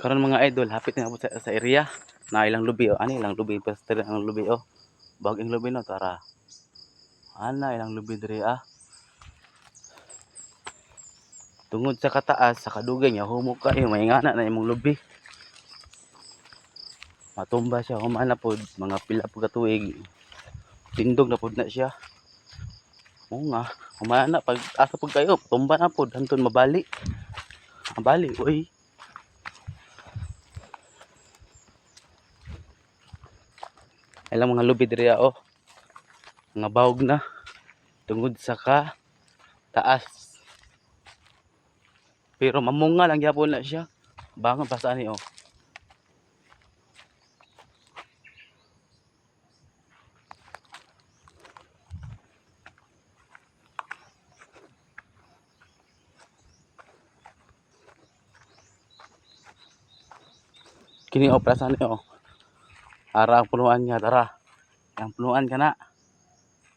Karon mga idol, hapit na po sa area na ilang lubi o. Ani ilang lubi pastel ang lubi o. Baging lubi no tara. Ana ilang lubi diri ah. Tungod sa kataas sa kadugay niya humok kayo mayngana na imong lubi. Matumba siya humana pod mga pila po ka tuig. Tindog na pod na siya. Oo nga, humana pag asa pod kayo tumba na pod hantud mabali. Mabali oy. Ilang mga lubi diri oh. Mga bawog na tungod sa ka taas. Pero mamunga lang gyapon na siya. Bangon pa sa ani oh. Kini oh pra sa ani oh. Ara ang punuan niya tara. Ang punuan kana.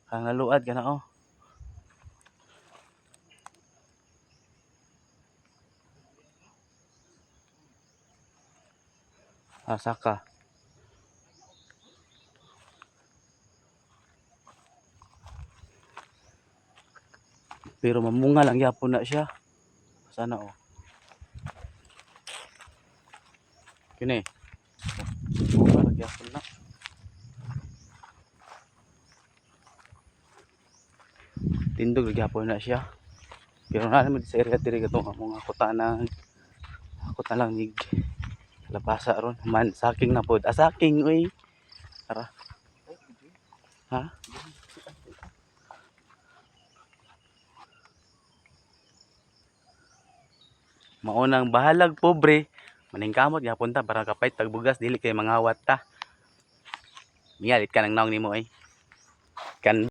Kang naluad kana oh. Saka. Pero mamunga lang yapon na siya. Sana oh. Kini. Mamunga lang yapon na. Tindog lang yapon na siya. Pero na naman sa area diri katong mga kutanan. Ako na lang nig labasa ron man saking na pod. Saking oy. Tara. Ha? Maunang bahalag pobre maningkamot gyapon ta para kapait tagbugas dili kay mangawat ta. Miyalit ka nang naong nimo ay. Kan